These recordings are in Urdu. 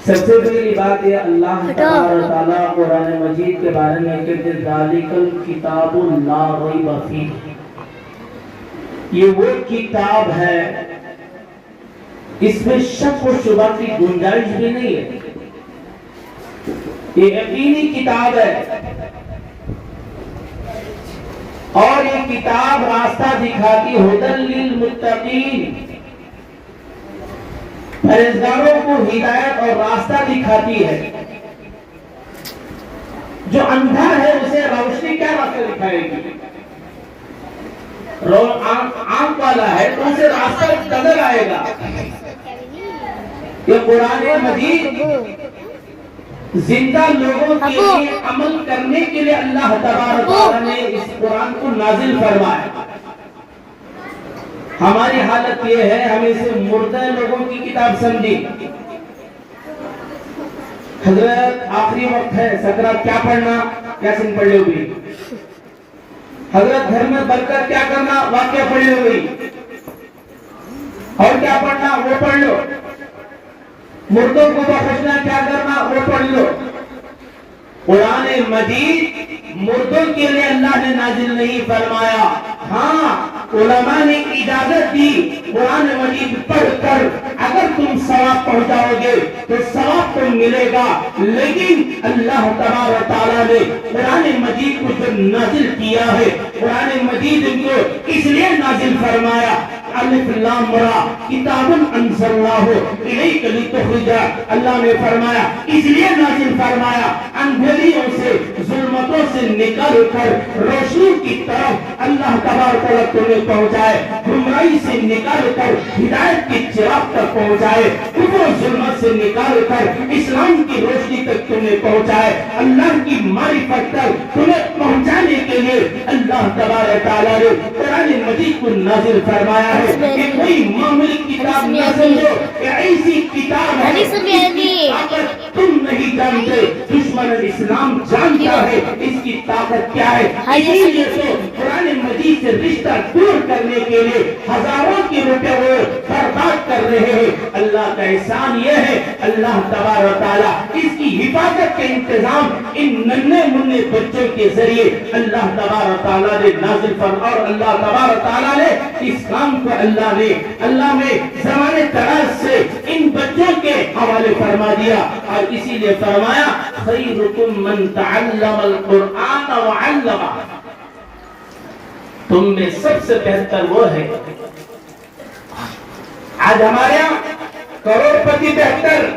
سب سے پہلی بات یہ اللہ تعالیٰ قرآن مجید کے بارے میں کہتے ہیں ذالک الکتاب لا ریب فیہ، یہ وہ کتاب ہے اس میں شک و شبہ کی گنجائش بھی نہیں ہے، یہ یقینی کتاب ہے اور یہ کتاب راستہ دکھاتی ھدی للمتقین، پرہیزگاروں کو ہدایت اور راستہ دکھاتی ہے۔ جو اندھا ہے اسے روشنی کیا راستہ دکھائے گی؟ آنکھ والا ہے تو اسے راستہ نظر آئے گا۔ یہ قرآن مجید زندہ لوگوں کے لیے عمل کرنے کے لیے اللہ تبارک و تعالی نے اس قرآن کو نازل فرمایا۔ ہماری حالت یہ ہے ہم اسے مردہ لوگوں کی کتاب سمجھی۔ حضرت آخری وقت ہے، سکرات کیا پڑھنا؟ یاسین پڑھ لے ہوئی۔ حضرت گھر میں برکت کیا کرنا؟ واقعہ پڑھ لے ہوئی۔ اور کیا پڑھنا؟ وہ پڑھ لو۔ مردوں کو بخشنا کیا کرنا؟ وہ پڑھ لو۔ قرآن مجید مردوں کے لیے اللہ نے نازل نہیں فرمایا، ہاں علماء نے اجازت دی قرآن مجید پڑھ کر اگر تم ثواب پہنچاؤ گے تو ثواب تم ملے گا، لیکن اللہ تبارک و تعالیٰ نے قرآن مجید کو جو نازل کیا ہے، قرآن مجید کو اس لیے نازل فرمایا الف لام را کتاب انزلناہ الیک لتخرج، اللہ نے فرمایا اس لیے نازل فرمایا اندھیریوں سے ظلمتوں سے نکال کر روشنی کی طرف اللہ تبارک و تعالیٰ تمہیں پہنچائے، گمراہی سے نکال کر ہدایت کے چراغ تک پہنچائے، کفر و ظلمت سے نکال کر اسلام کی روشنی تک تمہیں پہنچائے، اللہ کی معرفت تک تمہیں پہنچانے کے لیے اللہ تبارک و تعالیٰ نے قرآن مجید کو نازل فرمایا ہے۔ کہ کوئی معمولی کتاب نہ سمجھو، کہ ایسی کتاب ہے جس کی طاقت تم نہیں جانتے، دشمن اسلام جانتا ہے اس کی طاقت کیا ہے، اسی لیے تو قرآن مجید سے رشتہ دور کرنے کے لیے ہزاروں کے روپے وہ برباد کر رہے ہیں۔ اللہ کا احسان یہ ہے اللہ تبارک و تعالیٰ اس کی حفاظت کا انتظام ان ننھے منھے بچوں کے ذریعے اللہ تبارک و تعالیٰ نے نازل فرمایا، اور اللہ تبارک و تعالیٰ نے اس کام کو اللہ نے زمانے دراز سے ان بچوں کے حوالے فرما دیا، اور اسی لیے فرمایا خیرکم من تعلم القرآن وعلمہ، تم میں سب سے بہتر وہ ہے۔ آج ہمارے یہاں کروڑ پتی بہتر،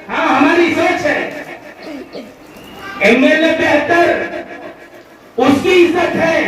ہاں ہماری سوچ ہے، ایم ایل اے بہتر، اس کی عزت ہے،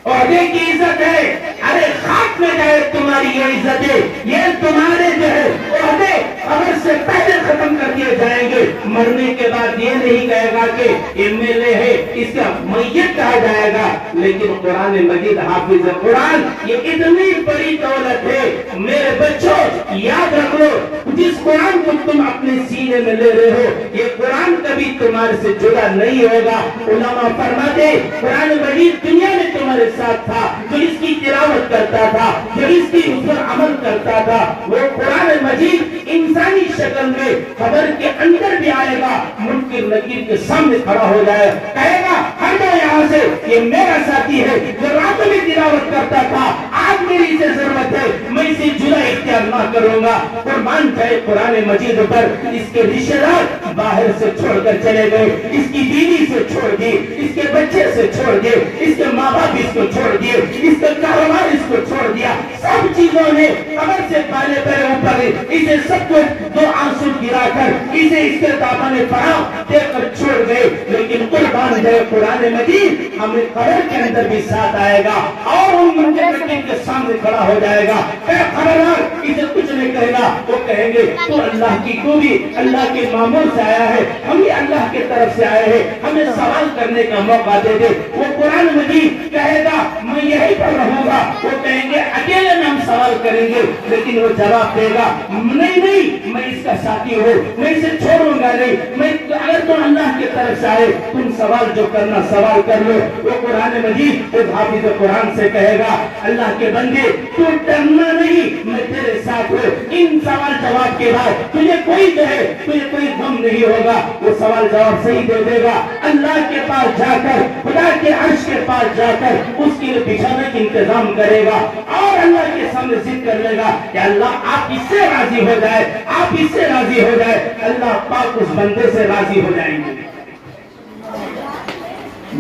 عہدے کی عزت ہے، ارے خاک میں جائے تمہاری یہ عزت ہے، یہ تمہارے جو ہے عہدے قبر سے پہلے ختم کر دیے جائیں گے، مرنے کے بعد یہ نہیں کہے گا کہ ایم ایل اے ہے اس کا میت کہا جائے گا، لیکن قرآن مجید حافظ قرآن یہ اتنی بڑی دولت ہے۔ میرے بچوں یاد رکھ لو، جس قرآن کو تم اپنے سینے میں لے رہے ہو یہ قرآن کبھی تمہارے سے جدا نہیں ہوگا۔ علماء فرماتے قرآن مجید دنیا میں تمہارے ساتھ تھا، جو اس کی تلاوت کرتا تھا، جو اس کی اس پر عمل کرتا تھا، وہ قرآن مجید انسانی شکل میں قبر کے اندر بھی آئے گا، منکر نکیر کے سامنے کھڑا ہو جائے، کہے گا ہٹ جاؤ یہاں سے، یہ میرا ساتھی ہے جو رات میں تلاوت کرتا تھا، آج میری اسے ضرورت ہے، میں اسے جدا اختیار نہ کروں گا۔ قربان جائے قرآن مجید پر اس کے رشتہ دار باہر سے چھوڑ کر چلے گئے، اس کی بیوی سے چھوڑ دی، اس کے بچے سے چھوڑ دیے، اس کے ماں باپ اس کو چھوڑ دیے، اس کا کاروبار اس کو چھوڑ دیا، سب چیزوں نے قبر سے پہلے پہلے اوپر اسے سب کو دو آنسو گرا کر اسے اس کے دامن فراغ دے کر چھوڑ گئے، لیکن قربان جائے قرآن مجید ہمیں قبر کے اندر بھی ساتھ آئے گا اور ان منکر نکیر کے سامنے کھڑا ہو جائے گا، اے خبردار اسے کچھ نہیں کہے گا، وہ کہیں گے تو اللہ کی تو بھی اللہ کے معمول سے آیا ہے، ہم بھی اللہ کی طرف سے آئے ہیں، ہمیں سوال کرنے کا موقع دے دے۔ وہ قرآن قرآن مجید کہے گا میں یہی پر رہوں گا، وہ کہیں گے اکیلے میں ہم سوال کریں گے، لیکن وہ جواب دے گا نہیں نہیں میں اس کا ساتھی ہوں، میں اسے چھوڑوں گا نہیں، میں اگر تم اللہ کی طرف سے آئے تم سوال جو کرنا سوال کر لو۔ وہ قرآن مجید اس حافظ قرآن سے کہے گا اللہ کے بندے تو ڈرنا نہیں، میں تیرے ساتھ ہوں، ان سوال جواب کے بعد تجھے کوئی جو ہے تجھے کوئی غم نہیں ہوگا، وہ سوال جواب صحیح دے دے گا، اللہ کے پاس جا کر خدا کے عرش کے پاس جا کر اس کے لیے بچھانے کا انتظام کرے گا اور اللہ کے سامنے ضد کر لے گا کہ اللہ آپ اس سے راضی ہو جائے، آپ اس سے راضی ہو جائے، اللہ پاک اس بندے سے راضی ہو جائیں گے۔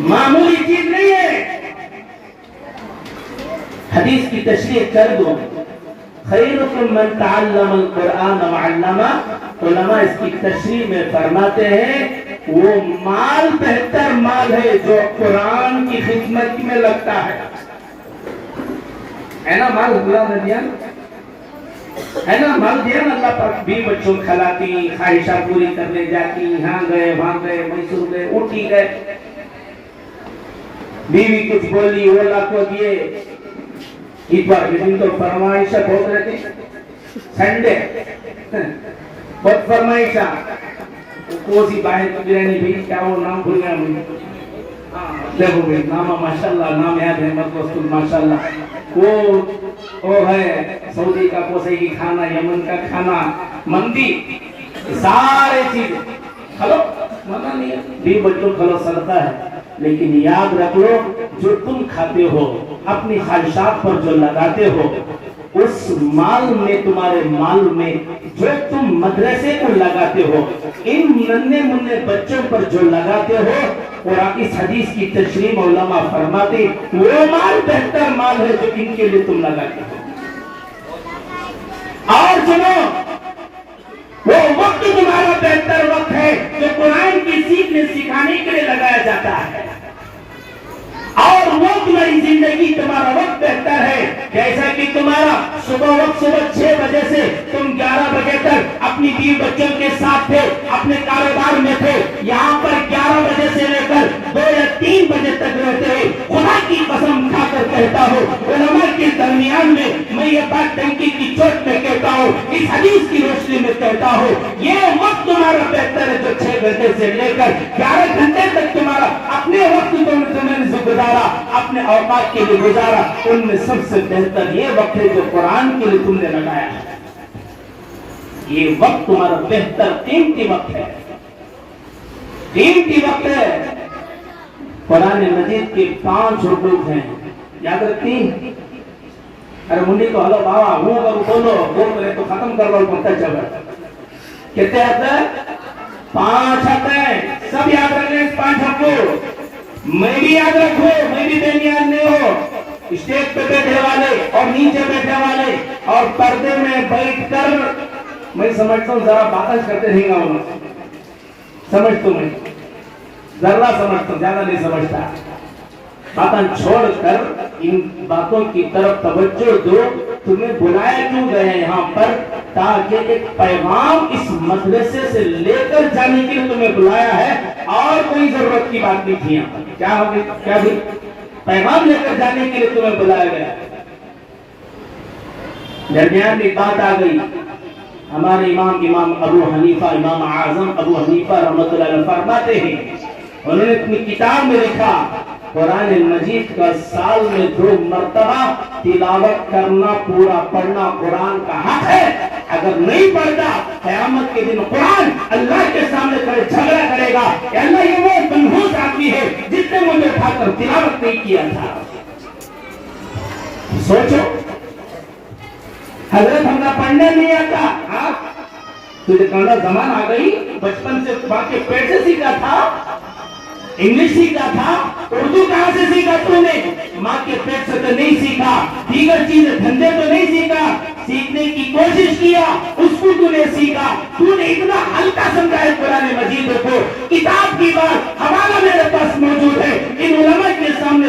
معمولی چیز نہیں ہے۔ حدیث کی تشریح کر دو، خیرکم من تعلم القرآن وعلمہ، علماء اس کی تشریح میں فرماتے ہیں وہ مال بہتر مال ہے جو قرآن کی خدمت میں لگتا ہے نا؟ مال اللہ نے دیا ہے نا، مال دیا نا اللہ پر، بھی بچوں کھلاتی، خواہشہ پوری کرنے جاتی، یہاں گئے وہاں گئے، میسور گئے، اٹھی گئے، بیوی کچھ بولی وہ اللہ کو دیے، اتوار کے دن تو فرمائشہ بہت رہتی، سنڈے بہت فرمائشہ، کوسی باہر کی بریانی بھی، کیا وہ نام بھول گیا مجھے، دیکھو بھئی نام ماشاءاللہ، نام یاد ہے مطلب ماشاءاللہ، وہ ہے سعودی کا کوسے کی کھانا، یمن کا کھانا، مندی، سارے چیزیں کھلو، مانا نہیں ہے، بھی بچوں کھلو صدقہ ہے، لیکن یاد رکھ لو جو تم کھاتے ہو اپنی خواہشات پر جو لگاتے ہو اس مال میں، تمہارے مال میں جو تم مدرسے کو لگاتے ہو، ان ننھے منھے بچوں پر جو لگاتے ہو، اور اس حدیث کی تشریح علماء فرماتے وہ مال بہتر مال ہے جو ان کے لیے تم لگاتے ہو۔ اور سنو وہ وقت تمہارا بہتر وقت ہے جو قرآن کی سیکھنے سکھانے کے لیے لگایا جاتا ہے، اور وہ تمہاری زندگی تمہارا وقت بہتر ہے، جیسا کہ تمہارا صبح وقت صبح 6 بجے سے تم 11 بجے تک اپنی بیوی بچوں کے ساتھ تھے، اپنے کاروبار میں تھے، یہاں پر 11 بجے سے لے کر 2 یا 3 بجے تک رہتے ہیں، خدا کی قسم کھا کر کہتا ہوں علماء کے درمیان میں یہ بات ٹنکی کی چوٹ میں کہتا ہوں، اس حدیث کی روشنی میں کہتا ہوں یہ وقت تمہارا بہتر ہے جو 6 گھنٹے سے لے کر 11 گھنٹے تک تمہارا اپنے وقت تمہیں گزارا، اپنے اوقات کے لیے گزارا، ان میں سب سے بہتر یہ وقت ہے جو قرآن کے لیے تم نے لگایا ہے۔ یہ وقت تمہارا بہتر قیمتی وقت ہے، قیمتی وقت ہے۔ قرآن مجید کے 5 حقوق ہیں، یاد رکھتی؟ ارے منی تو ہلو بابا ہوں اگر بولو بول کرے تو ختم کر لو بنتا چبر، کہتے ہیں 5 حق ہیں، سب یاد رکھیں اس 5 حقوق، میں بھی یاد رکھو، میں بھی بے نیاز نہیں ہو، اسٹیج پہ بیٹھے والے اور نیچے بیٹھے والے اور پردے میں بیٹھ کر میں سمجھتا ہوں ذرا باتیں کرتے رہیں گا، انہوں سمجھتا ہوں، میں ذرا سمجھتا ہوں، زیادہ نہیں سمجھتا، باتیں چھوڑ کر ان باتوں کی طرف توجہ دو۔ تمہیں بلایا کیوں گئے ہیں یہاں پر؟ تاکہ ایک پیغام اس مدرسے سے لے کر جانے کے لیے تمہیں بلایا ہے، اور کوئی ضرورت کی بات نہیں تھی یہاں۔ کیا ہوگی؟ کیا بھی پیغام لے کر جانے کے لیے تمہیں بلایا گیا۔ درمیان میں بات آ گئی، ہمارے امام ابو حنیفہ، امام اعظم ابو حنیفہ رحمۃ اللہ علیہ فرماتے ہیں، انہوں نے اپنی کتاب میں لکھا قرآن مجید کا سال میں 2 مرتبہ تلاوت کرنا، پورا پڑھنا قرآن کا حق ہے، اگر نہیں پڑھتا قیامت کے دن قرآن اللہ کے سامنے کھڑے جھگڑا کرے گا کہ اللہ یہ وہ منحوس آدمی ہے جس نے مجھے اٹھا کر تلاوت نہیں کیا تھا۔ سوچو حضرت ہمیں پڑھنے نہیں آتا، تجھے کنڑا زمان آ گئی، بچپن سے باقی پیٹ سے سیکھا تھا، انگلش سیکھا تھا، اردو کہاں سے سیکھا تو نے؟ ماں کے پیٹ سے تو نہیں سیکھا، دیگر چیزیں دھندے تو نہیں سیکھا، سیکھنے کی کوشش کیا، اس کو تو نے سیکھا، تو نے اتنا ہلکا سمجھا ہے قرآن مجید کو۔ کتاب کی بات حوالہ میرے پاس موجود ہے، ان علماء کے سامنے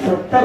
70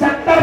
70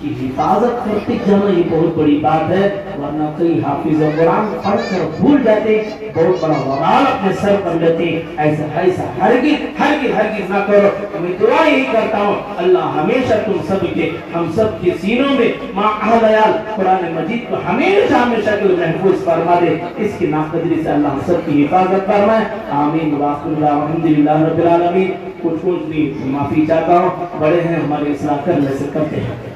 کی حفاظت کرتے جانا یہ بہت بڑی بات ہے، ورنہ کئی حافظ قرآن پڑھ کر بھول جاتے، بہت بڑا وبال اپنے سر پر لیتے۔ ایسا ہرگز نہ کرو۔ میں دعا یہی کرتا ہوں اللہ ہمیشہ تم سب کے، ہم سب کے سینوں میں ماں اہلیال قرآن مجید کو ہمیشہ کے محفوظ فرما دے، اس کی ناقدری سے اللہ سب کی حفاظت فرمائے، آمین وآخر دعوانا الحمدللہ رب العالمین۔ کچھ بھی معافی چاہتا ہوں، بڑے ہیں ہمارے اصلاح کرنے سے کرتے ہیں۔